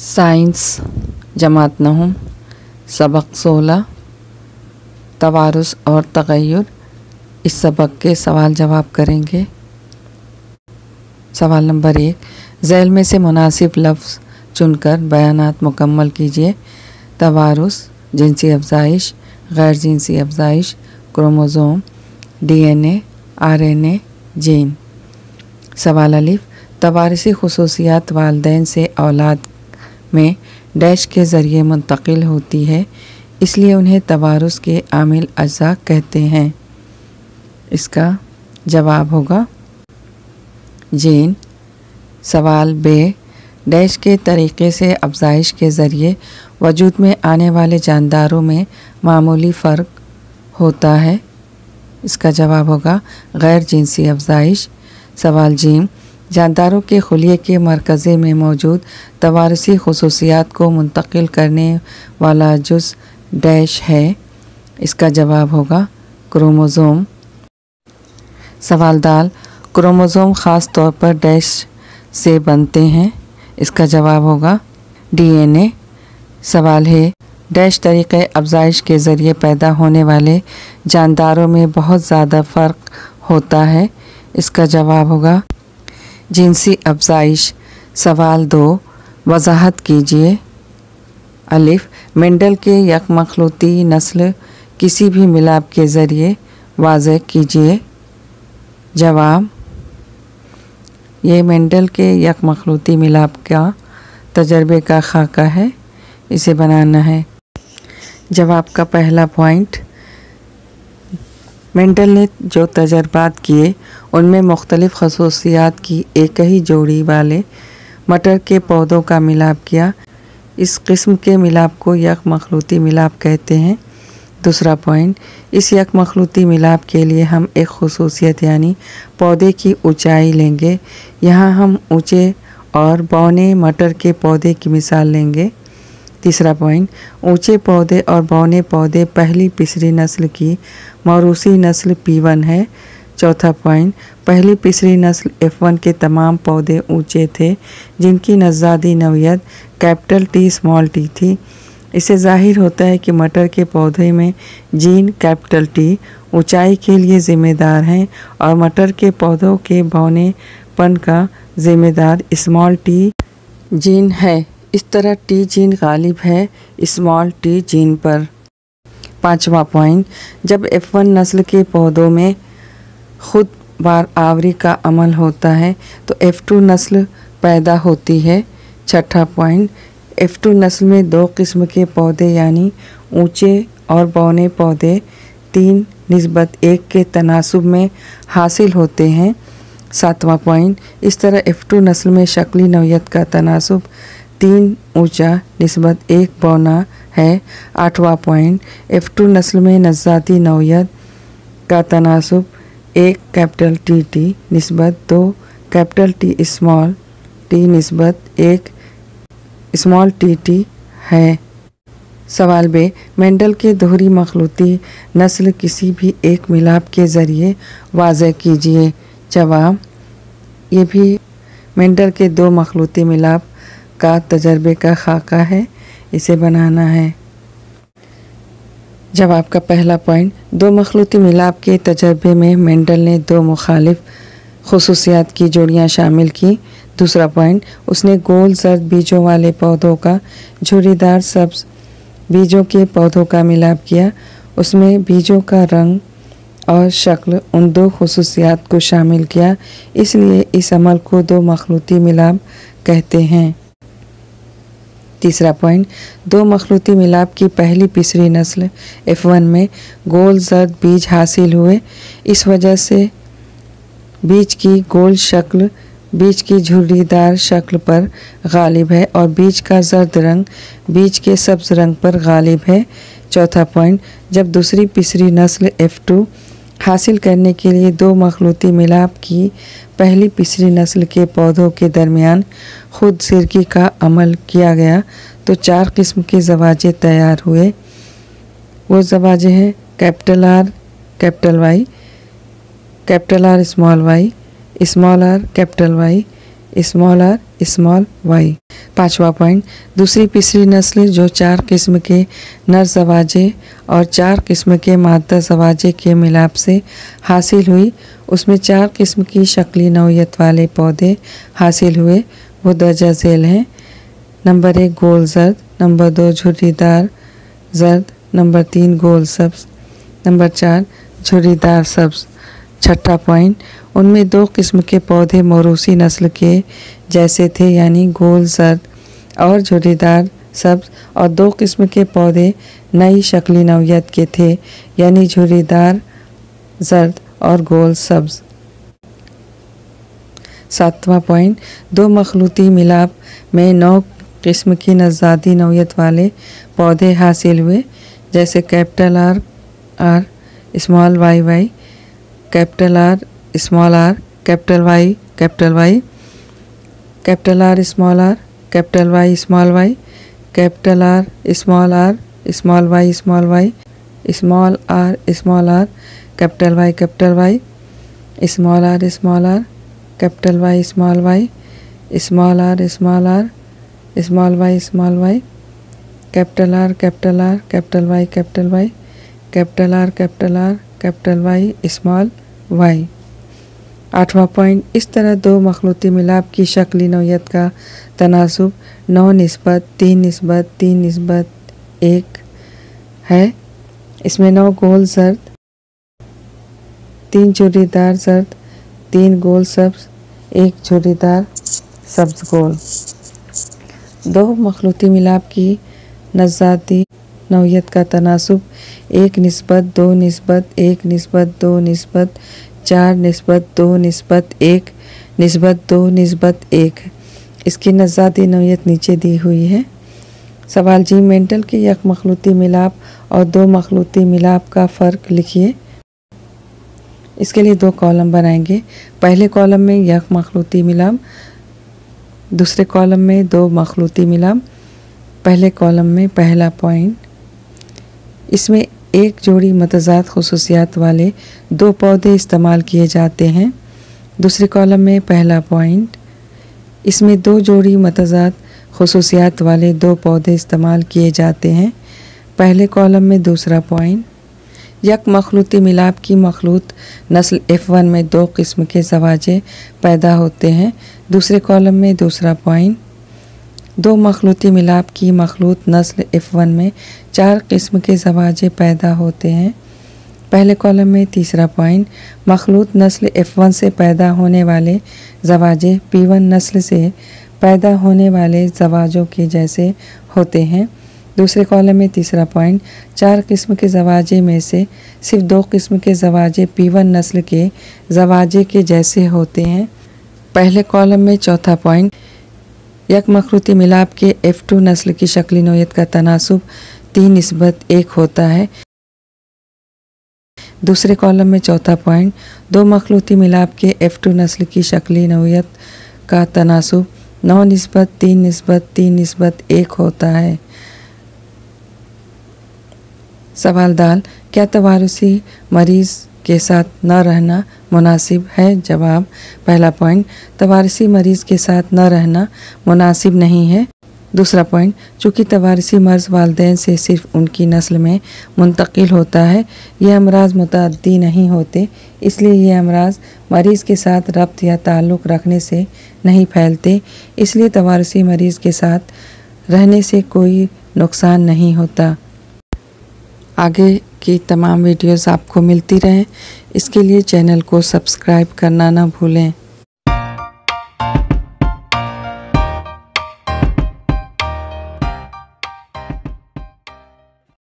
Science जमात नहुम सबक 16 तवारुस और तगय्युर। इस सबक के सवाल जवाब करेंगे। सवाल नंबर 1, ज़ैल में से मुनासिब लफ्ज़ चुनकर बयानात मुकम्मल कीजिए। तवारुस जिनसी अफजाइश, गैर जिनसी अफजाइश, क्रोमोज़ोम, DNA, RNA, जीन। सवाल अलिफ, तवारिसी खुसूसियात वालिदैन से औलाद में डैश के ज़रिए मुंतकिल होती है, इसलिए उन्हें तवारुस के आमिल अज़्ज़ा कहते हैं। इसका जवाब होगा जीन। सवाल बे, डैश के तरीक़े से अफजाइश के ज़रिए वजूद में आने वाले जानदारों में मामूली फ़र्क होता है। इसका जवाब होगा गैर जिनसी अफजाइश। सवाल जीम, जानदारों के खुलिये के मरकज़े में मौजूद तवारिसी खुसूसियात को मुंतकिल करने वाला जुज़ डैश है। इसका जवाब होगा क्रोमोज़ोम। सवाल दाल, क्रोमोज़ोम ख़ास तौर पर डैश से बनते हैं। इसका जवाब होगा DNA। सवाल है, डैश तरीक़े अफजाइश के ज़रिए पैदा होने वाले जानदारों में बहुत ज़्यादा फ़र्क होता है। इसका जवाब होगा जिनसी अफजाइश। सवाल 2, वज़ाहत कीजिए। अलिफ, मेंडल के यक मखलूती नस्ल किसी भी मिलाप के ज़रिए वाज़ेह कीजिए। जवाब, ये मेंडल के यक मखलूती मिलाप का तजर्बे का खाका है, इसे बनाना है। जवाब का पहला पॉइंट, मेंडल ने जो तजर्बात किए उनमें मुख्तलिफ़ खसूसियात की एक ही जोड़ी वाले मटर के पौधों का मिलाप किया। इस किस्म के मिलाप को यक मखलूती मिलाप कहते हैं। दूसरा पॉइंट, इस यक मखलूती मिलाप के लिए हम एक खुसूसियत यानी पौधे की ऊंचाई लेंगे। यहाँ हम ऊंचे और बौने मटर के पौधे की मिसाल लेंगे। तीसरा पॉइंट, ऊंचे पौधे और बौने पौधे पहली पिसरी नस्ल की मौरूसी नस्ल P1 है। चौथा पॉइंट, पहली पिसरी नस्ल F1 के तमाम पौधे ऊंचे थे जिनकी नज़ादी नौयत कैपिटल T स्मॉल t थी। इससे ज़ाहिर होता है कि मटर के पौधे में जीन कैपिटल T ऊंचाई के लिए ज़िम्मेदार हैं और मटर के पौधों के बौनेपन का ज़िम्मेदार स्मॉल t जीन है। इस तरह T जीन गालिब है स्मॉल t जीन पर। पाँचवा पॉइंट, जब F1 नस्ल के पौधों में खुद बार आवरी का अमल होता है तो F2 नस्ल पैदा होती है। छठा पॉइंट, F2 नस्ल में 2 किस्म के पौधे यानी ऊंचे और बौने पौधे 3:1 के तनासुब में हासिल होते हैं। सातवां पॉइंट, इस तरह F2 नस्ल में शक्ली नौयत का तनासुब 3 ऊंचा निस्बत 1 बौना है। आठवां पॉइंट, F2 नस्ल में नज़ाती नौयत का तनासुब 1 कैपिटल T निस्बत 2 कैपिटल T स्मॉल t निस्बत 1 स्मॉल t है। सवाल बे, मेंडल के दोहरी मखलूती नस्ल किसी भी एक मिलाप के ज़रिए वाज़ेह कीजिए। जवाब, ये भी मेंडल के 2 मखलूती मिलाप का तजर्बे का खाका है, इसे बनाना है। जवाब का पहला पॉइंट, 2 मखलूती मिलाप के तजर्बे में मेंडल ने 2 मुखालिफ खुसूसियात की जोड़ियां शामिल की। दूसरा पॉइंट, उसने गोल जर्द बीजों वाले पौधों का झुर्रीदार सब्ज बीजों के पौधों का मिलाप किया। उसमें बीजों का रंग और शक्ल उन 2 खुसूसियात को शामिल किया, इसलिए इस अमल को 2 मखलूती मिलाप कहते हैं। तीसरा पॉइंट, 2 मखलूती मिलाप की पहली पिसरी नस्ल F1 में गोल जर्द बीज हासिल हुए। इस वजह से बीज की गोल शक्ल बीज की झुर्रीदार शक्ल पर गालिब है और बीज का जर्द रंग बीज के सब्ज रंग पर गालिब है। चौथा पॉइंट, जब दूसरी पिसरी नस्ल F2 हासिल करने के लिए 2 मखलूती मिलाप की पहली पिसरी नस्ल के पौधों के दरमियान खुद सिरकी का अमल किया गया तो 4 किस्म के ज़वाजे तैयार हुए। वो ज़वाजे हैं capital R, capital Y, capital R small Y, small R capital Y, small R small Y. 5वां पॉइंट, दूसरी पिछली नस्ल जो 4 किस्म के नर ज़वाजे और 4 किस्म के मादा ज़वाजे के मिलाप से हासिल हुई, उसमें 4 किस्म की शक्ली नौयत वाले पौधे हासिल हुए। वो दर्जा झेल हैं। नंबर 1 गोल जर्द, नंबर 2 झुर्रीदार जर्द, नंबर 3 गोल सब्ज, नंबर 4 झुर्रीदार सब्ज। 6ठा पॉइंट, उनमें 2 किस्म के पौधे मौरूसी नस्ल के जैसे थे यानी गोल जर्द और झुर्रीदार सब्ज, और 2 किस्म के पौधे नई शक्ली नौयत के थे यानी झुर्रीदार जर्द और गोल सब्ज। 7वां पॉइंट, 2 मखलूती मिलाप में 9 किस्म की नज़ादी नौयत वाले पौधे हासिल हुए, जैसे capital R R small Y Y, capital R small R capital Y capital Y, capital R small R capital Y small Y, capital R small Y small Y, small R capital Y small R capital Y small Y, small R small Y small Y, capital R capital Y capital Y, capital R capital Y small Y. 8वां point, इस तरह 2 मखलूती मिलाप की शक्ली नौयत का तनासुब 9:3:3:1 है। इसमें 9 गोल जर्द, 3 झुर्रीदार जर्द, 3 गोल सब्ज, 1 झुर्रीदार सब्ज गोल। 2 मखलूती मिलाप की नज़ादी नौयत का तनासुब 1:2:1:4:2:1:1। इसकी नज़ादी नौयत नीचे दी हुई है। सवाल जी, मेंटल के यक मखलूती मिलाप और 2 मखलूती मिलाप का फ़र्क लिखिए। इसके लिए 2 कॉलम बनाएंगे। पहले कॉलम में यक मखलूती मिलाप, दूसरे कॉलम में 2 मखलूती मिलाप। पहले कॉलम में पहला पॉइंट, इसमें एक जोड़ी मतज़ाद खुसूसियात वाले 2 पौधे इस्तेमाल किए जाते हैं। दूसरे कॉलम में पहला पॉइंट, इसमें 2 जोड़ी मतज़ाद खुसूसियात वाले 2 पौधे इस्तेमाल किए जाते हैं। पहले कॉलम में दूसरा पॉइंट, यक मखलूती मिलाप की मखलूत नस्ल F1 में 2 किस्म के ज़वाजे पैदा होते हैं। दूसरे कॉलम में दूसरा पॉइंट, 2 मखलूती मिलाप की मखलूत नस्ल F1 में 4 किस्म के ज़वाजे पैदा होते हैं। पहले कॉलम में तीसरा पॉइंट, मखलूत नस्ल F1 से पैदा होने वाले ज़वाजे P1 नस्ल से पैदा होने वाले ज़वाजों के जैसे होते हैं। दूसरे कॉलम में तीसरा पॉइंट, 4 किस्म के ज़वाजे में से सिर्फ 2 किस्म के ज़वाजे P1 नस्ल के ज़वाजे के जैसे होते हैं। पहले कॉलम में चौथा पॉइंट, यक मखलूती मिलाप के F2 नस्ल की शक्ली नौयत का तनासुब 3:1 होता है। दूसरे कॉलम में चौथा पॉइंट, 2 मखलूती मिलाप के F2 नस्ल की शक्ली नौयत का तनासुब 9:3:3:1 होता है। सवाल दाल, क्या तवारुसी मरीज़ के साथ न रहना मुनासिब है? जवाब, पहला पॉइंट, तवारुसी मरीज़ के साथ न रहना मुनासिब नहीं है। दूसरा पॉइंट, चूँकि तवारुसी मर्ज़ वालिदैन से सिर्फ उनकी नस्ल में मुंतकिल होता है, यह अमराज मुतअद्दी नहीं होते, इसलिए ये अमराज मरीज़ के साथ रब्त या ताल्लुक़ रखने से नहीं फैलते, इसलिए तवारुसी मरीज़ के साथ रहने से कोई नुकसान नहीं होता। आगे की तमाम वीडियोस आपको मिलती रहें, इसके लिए चैनल को सब्सक्राइब करना ना भूलें।